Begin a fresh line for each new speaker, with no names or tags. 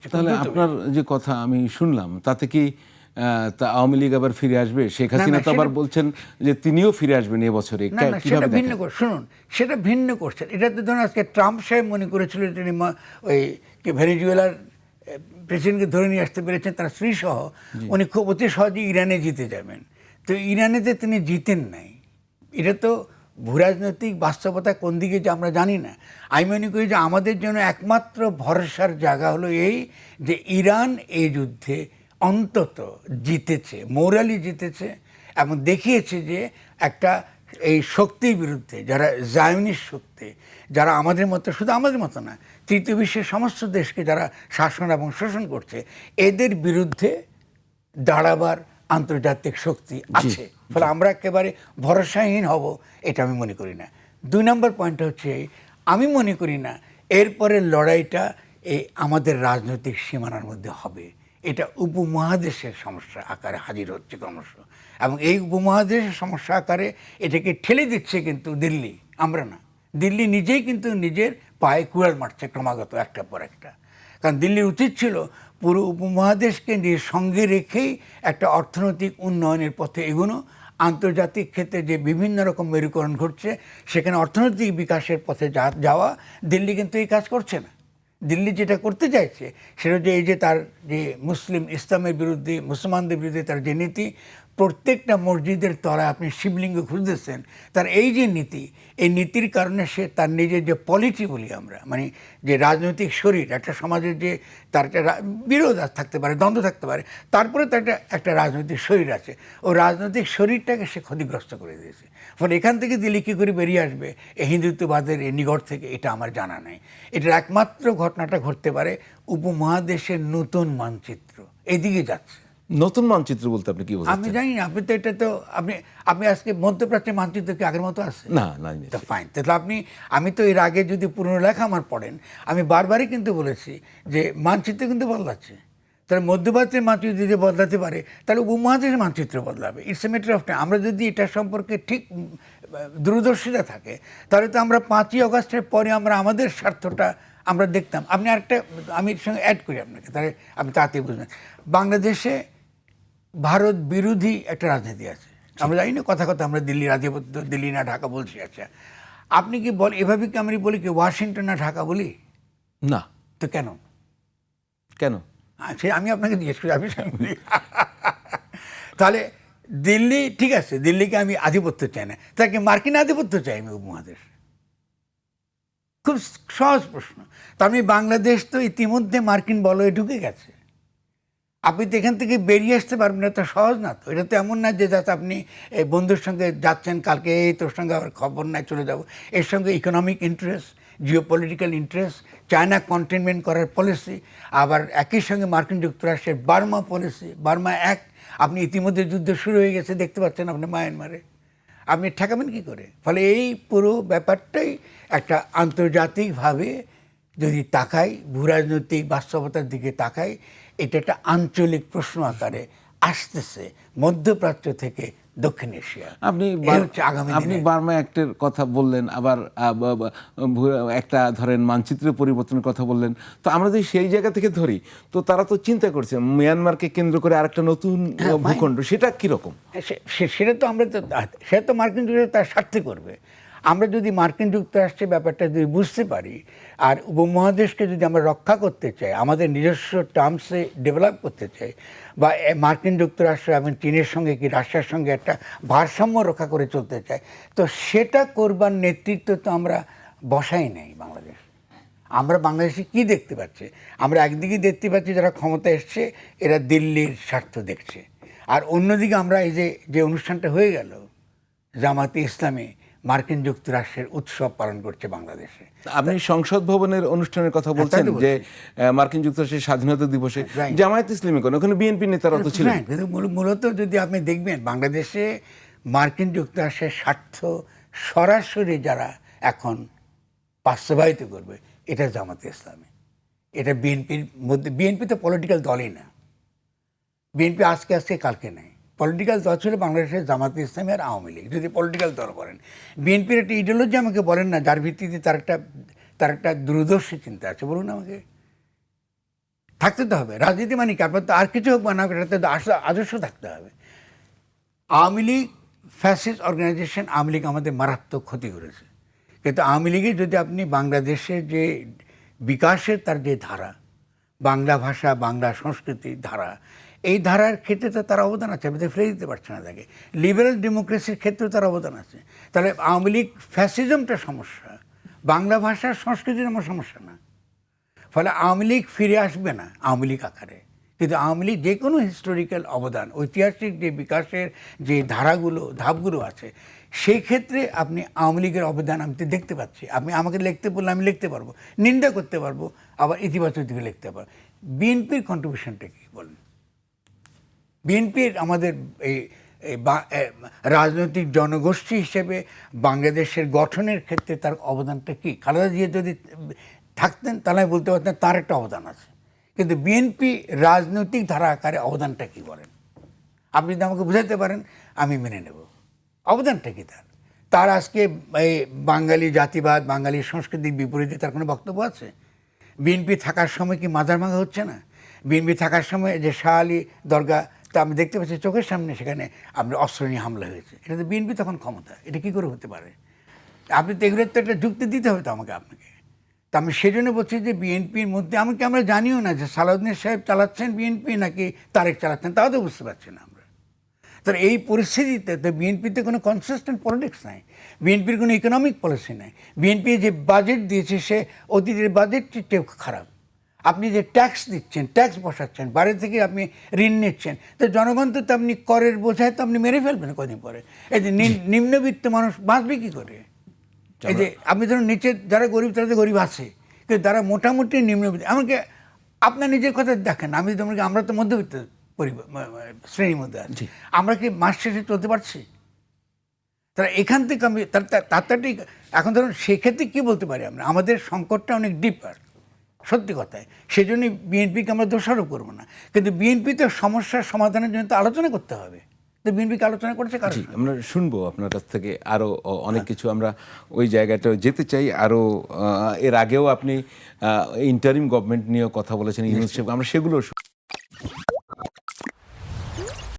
তাহলে আপনার যে কথা আমি শুনলাম তাতে কি আওয়ামী লীগ আবার ফিরে আসবে? শেখ হাসিনা তো আবার বলছেন যে তিনিও ফিরে আসবেন এবছরে।
না না, সেটা ভিন্ন করে শুনুন, সেটা ভিন্ন করছেন। এটা তো ধরুন আজকে ট্রাম্প সাহেব মনে করেছিল তিনি ওই ভেনেজুয়েলার প্রেসিডেন্টকে ধরে নিয়ে আসতে পেরেছেন তার স্ত্রী সহ, উনি খুব অতি সহজে ইরানে জিতে যাবেন। তো ইরানেতে তিনি জিতেন নাই। এটা তো ভূরাজনৈতিক বাস্তবতা কোন দিকে যে আমরা জানি না। আমি মনে করি যে আমাদের জন্য একমাত্র ভরসার জায়গা হলো এই যে ইরান এই যুদ্ধে অন্তত জিতেছে, মোরালি জিতেছে এবং দেখিয়েছে যে একটা এই শক্তির বিরুদ্ধে, যারা জায়নিস্ট শক্তি, যারা আমাদের মতো, শুধু আমাদের মতো না, তৃতীয় বিশ্বের সমস্ত দেশকে যারা শাসন এবং শোষণ করছে, এদের বিরুদ্ধে দাঁড়াবার আন্তর্জাতিক শক্তি আছে। ফলে আমরা একেবারে ভরসাহীন হব এটা আমি মনে করি না। 2 নম্বর পয়েন্ট হচ্ছে, আমি মনে করি না এরপরে লড়াইটা এই আমাদের রাজনৈতিক সীমানার মধ্যে হবে। এটা উপমহাদেশের সমস্যা আকারে হাজির হচ্ছে ক্রমশ, এবং এই উপমহাদেশের সমস্যা আকারে এটাকে ঠেলে দিচ্ছে কিন্তু দিল্লি, আমরা না। দিল্লি নিজেই কিন্তু নিজের পায়ে কুড়াল মারছে ক্রমাগত একটার পর একটা। কারণ দিল্লির উচিত ছিল পুরো উপমহাদেশকে নিয়ে সঙ্গে রেখেই একটা অর্থনৈতিক উন্নয়নের পথে এগোনো। আন্তর্জাতিক ক্ষেত্রে যে বিভিন্ন রকম মেরুকরণ ঘটছে সেখানে অর্থনৈতিক বিকাশের পথে যাওয়া, দিল্লি কিন্তু এই কাজ করছে না। দিল্লি যেটা করতে চাইছে সেটা যে এই যে তার যে ইসলামের বিরুদ্ধে, মুসলমানদের বিরুদ্ধে তার যে নীতি, প্রত্যেকটা মসজিদের তলায় আপনি শিবলিঙ্গ খুঁজতেছেন, তার এই যে নীতি, এই নীতির কারণে সে তার নিজের যে পলিটি বলি আমরা, মানে যে রাজনৈতিক শরীর, একটা সমাজের যে তার একটা বিরোধ থাকতে পারে, দ্বন্দ্ব থাকতে পারে, তারপরে তার একটা রাজনৈতিক শরীর আছে, ও রাজনৈতিক শরীরটাকে সে ক্ষতিগ্রস্ত করে দিয়েছে। ফলে এখান থেকে দিল্লি কী করে বেরিয়ে আসবে এই হিন্দুত্ববাদের এই নিগড় থেকে, এটা আমার জানা নেই। এটার একমাত্র ঘটনাটা ঘটতে পারে উপমহাদেশের নতুন মানচিত্র এদিকে যাচ্ছে।
নতুন মানচিত্র বলতে আপনি কি বোঝাচ্ছেন?
আমি জানি না, আপনি তো এটা তো আপনি আজকে মধ্যপ্রাচ্যের মানচিত্র কি আগের মতো আছে?
না না,
তো ফাইন। তাহলে আমি তো এর আগে যদি পুরনো লেখা আমার পড়েন, আমি বারবারই কিন্তু বলেছি যে মানচিত্র কিন্তু বদলাচ্ছে। তাহলে মধ্যপ্রাচ্যের মানচিত্র যদি বদলাতে পারে তাহলে উপমহাদেশের মানচিত্র বদলাবে। It's a matter of time. আমরা যদি এটা সম্পর্কে ঠিক দূরদর্শিতা থাকে তাহলে তো আমরা 5ই অগাস্টের পরে আমরা আমাদের স্বার্থটা আমরা দেখতাম। আপনি আরেকটা আমি এর সঙ্গে অ্যাড করি আপনাকে, তাহলে আপনি তাড়াতাড়ি বুঝবেন। বাংলাদেশে ভারত বিরোধী একটা রাজনীতি আছে। আমরা জানি না, কথা কথা আমরা দিল্লির আধিপত্য, দিল্লি না ঢাকা বলছি। আচ্ছা, আপনি কি এভাবে কি আমি বলি কি ওয়াশিংটন না ঢাকা বলি?
না।
তো কেন
কেন?
আচ্ছা, আমি আপনাকে জিজ্ঞেস করি, আমি বলি তাহলে দিল্লি ঠিক আছে, দিল্লিকে আমি আধিপত্য চাই না, তাকে মার্কিন আধিপত্য চাই আমি উপমহাদেশ? খুব সহজ প্রশ্ন। তো আমি বাংলাদেশ তো ইতিমধ্যে মার্কিন বলয়ে ঢুকে গেছে। আপনি তো এখান থেকে বেরিয়ে আসতে পারবেন না, তো সহজ না তো। এটা তো এমন না যে যাতে আপনি বন্ধুর সঙ্গে যাচ্ছেন, কালকে এই তোর সঙ্গে আবার খবর নাই চলে যাব। এর সঙ্গে economic interest, geopolitical interest, China containment করার পলিসি, আবার একই সঙ্গে মার্কিন যুক্তরাষ্ট্রের বার্মা পলিসি, বার্মা অ্যাক্ট। আপনি ইতিমধ্যে যুদ্ধ শুরু হয়ে গেছে দেখতে পাচ্ছেন আপনি মায়ানমারে। আপনি ঠেকাবেন কী করে? ফলে এই পুরো ব্যাপারটাই একটা আন্তর্জাতিকভাবে যদি তাকাই, ভূরাজনৈতিক বাস্তবতার দিকে তাকাই, এটা একটা আঞ্চলিক প্রশ্ন আকারে আসতেছে মধ্যপ্রাচ্য থেকে দক্ষিণ এশিয়া।
আপনি বার্মা অ্যাক্টের কথা বললেন, আবার একটা ধরেন মানচিত্রের পরিবর্তনের কথা বললেন। তো আমরা যদি সেই জায়গা থেকে ধরি, তো তারা তো চিন্তা করছে মিয়ানমারকে কেন্দ্র করে আরেকটা নতুন ভূখণ্ড, সেটা কীরকম?
সেটা তো আমরা তো, সেটা তো মার্কিন যুক্তরাষ্ট্র তার স্বার্থে করবে। আমরা যদি মার্কিন যুক্তরাষ্ট্রের ব্যাপারটা যদি বুঝতে পারি, আর উপমহাদেশকে যদি আমরা রক্ষা করতে চাই, আমাদের নিজস্ব টার্মসে ডেভেলপ করতে চাই, বা মার্কিন যুক্তরাষ্ট্র এবং চীনের সঙ্গে কি রাশিয়ার সঙ্গে একটা ভারসাম্য রক্ষা করে চলতে চাই, তো সেটা করবার নেতৃত্ব তো আমরা বসাই নেই বাংলাদেশ। আমরা বাংলাদেশে কি দেখতে পাচ্ছি? আমরা একদিকে দেখতে পাচ্ছি যারা ক্ষমতা এসছে এরা দিল্লির স্বার্থ দেখছে, আর অন্যদিকে আমরা এই যে অনুষ্ঠানটা হয়ে গেল, জামাতে ইসলামী মার্কিন যুক্তরাষ্ট্রের উৎসব পালন করছে বাংলাদেশে।
আপনি সংসদ ভবনের অনুষ্ঠানের কথা বলছেন যে মার্কিন যুক্তরাষ্ট্রের স্বাধীনতা দিবসে জামায়াত ইসলামী কোন, ওখানে বিএনপি নেতারা তো ছিলেন।
কিন্তু মূলত যদি আপনি দেখবেন বাংলাদেশে মার্কিন যুক্তরাষ্ট্রের স্বার্থ সরাসরি যারা এখন বাস্তবায়িত করবে এটা জামাতে ইসলামী, এটা বিএনপির মধ্যে। বিএনপি তো পলিটিক্যাল দলই না। বিএনপি আজকে কালকে নেই। পলিটিক্যাল দল ছিল বাংলাদেশের জামাতে ইসলামী আর আওয়ামী লীগ, যদি পলিটিক্যাল দল করেন। বিএনপির একটা ইডিওলজি আমাকে বলেন না, যার ভিত্তিতে তার একটা দূরদর্শী চিন্তা আছে, বলুন আমাকে। থাকতে তো হবে। রাজনীতি মানে কি, আপনার তো আর কিছু হোক বা না হোক, এটাতে তো আদর্শ থাকতে হবে। আওয়ামী লীগ ফ্যাসিস্ট অর্গানাইজেশন, আওয়ামী লীগ আমাদের মারাত্মক ক্ষতি করেছে। কিন্তু আওয়ামী লীগের যদি আপনি বাংলাদেশের যে বিকাশের তার যে ধারা, বাংলা ভাষা বাংলা সংস্কৃতির ধারা, এই ধারার ক্ষেত্রে তো তার অবদান আছে, আপনি তো ফেলে দিতে পারছেন না তাকে। লিবারেল ডেমোক্রেসির ক্ষেত্রেও তার অবদান আছে। তাহলে আওয়ামী লীগ ফ্যাসিজমটা সমস্যা, বাংলা ভাষার সংস্কৃতির আমার সমস্যা না। ফলে আওয়ামী লীগ ফিরে আসবে না আওয়ামী লীগ আকারে, কিন্তু আওয়ামী লীগ যে কোনো হিস্টোরিক্যাল অবদান, ঐতিহাসিক যে বিকাশের যে ধাপগুলো আছে, সেই ক্ষেত্রে আপনি আওয়ামী লীগের অবদান আমি তো দেখতে পাচ্ছি। আপনি আমাকে লিখতে বললে আমি লিখতে পারবো, নিন্দা করতে পারবো, আবার ইতিবাচক দিকে লিখতে পারবো। বিএনপির কন্ট্রিবিউশনটা কী বলেন? বিএনপির আমাদের এই রাজনৈতিক জনগোষ্ঠী হিসেবে বাংলাদেশের গঠনের ক্ষেত্রে তার অবদানটা কী? খালেদা জিয়া যদি থাকতেন তাহলে আমি বলতে পারতেন তার একটা অবদান আছে, কিন্তু বিএনপি রাজনৈতিক ধারা আকারে অবদানটা কী বলেন? আপনি যদি আমাকে বুঝাতে পারেন আমি মেনে নেব। অবদানটা কী তার আজকে এই বাঙালি জাতিবাদ, বাঙালি সংস্কৃতির বিপরীতে তার কোনো বক্তব্য আছে? বিএনপি থাকার সময় কি মাজার ভাঙা হচ্ছে না? বিএনপি থাকার সময় যে শাহ আলী দরগা, তা আমি দেখতে পাচ্ছি চোখের সামনে, সেখানে আপনার অস্ত্র নিয়ে হামলা হয়েছে। এটা তো বিএনপি তখন ক্ষমতা, এটা কী করে হতে পারে? আপনি তো এগুলোর তো একটা যুক্তি দিতে হবে তো আপনাকে। তা আমি সেই জন্য বলছি যে বিএনপির মধ্যে আমরা জানিও না যে সালাউদ্দিন সাহেব চালাচ্ছেন বিএনপি নাকি তারেক চালাচ্ছেন, তাও তো বুঝতে পারছি না আমরা। তাহলে এই পরিস্থিতিতে তো বিএনপিতে কোনো কনসিস্টেন্ট পলিটিক্স নাই, বিএনপির কোনো ইকোনমিক পলিসি নাই। বিএনপি যে বাজেট দিয়েছে সে অতীতের বাজেটটি খারাপ। আপনি যে ট্যাক্স দিচ্ছেন, ট্যাক্স বসাচ্ছেন, বাইরে থেকে আপনি ঋণ নিচ্ছেন, তো জনগণ তো আপনি করের বোঝায় তো আপনি মেরে ফেলবেন কদিন পরে। এই যে নিম্নবিত্ত মানুষ বাঁচবে কী করে? এই যে আপনি ধরুন নিচে যারা গরিব তারা তো গরিব আছে, কিন্তু তারা মোটামুটি নিম্নবিত্ত। আমাকে আপনার নিজের কথা দেখেন, আমরা তো মধ্যবিত্ত শ্রেণীর মধ্যে আছি, আমরা কি মাস শেষে চলতে পারছি? তারা এখান থেকে আমি তাড়াতাড়ি এখন ধরুন সেক্ষেত্রে কী বলতে পারি আমরা, আমাদের সংকটটা অনেক ডিপার, সত্যি কথায়। সেই জন্যই বিএনপিকে আমরা দোষারোপ করবো না, কিন্তু বিএনপি তো সমস্যার সমাধানের জন্য তো আলোচনা করতে হবে। তো বিএনপিকে আলোচনা করেছে কারণ
আমরা শুনবো আপনার কাছ থেকে আরো অনেক কিছু, আমরা ওই জায়গাটা যেতে চাই আরো। এর আগেও আপনি ইন্টারিম গভর্নমেন্ট নিয়েও কথা বলেছেন, ইউনুস সাহেব, আমরা সেগুলো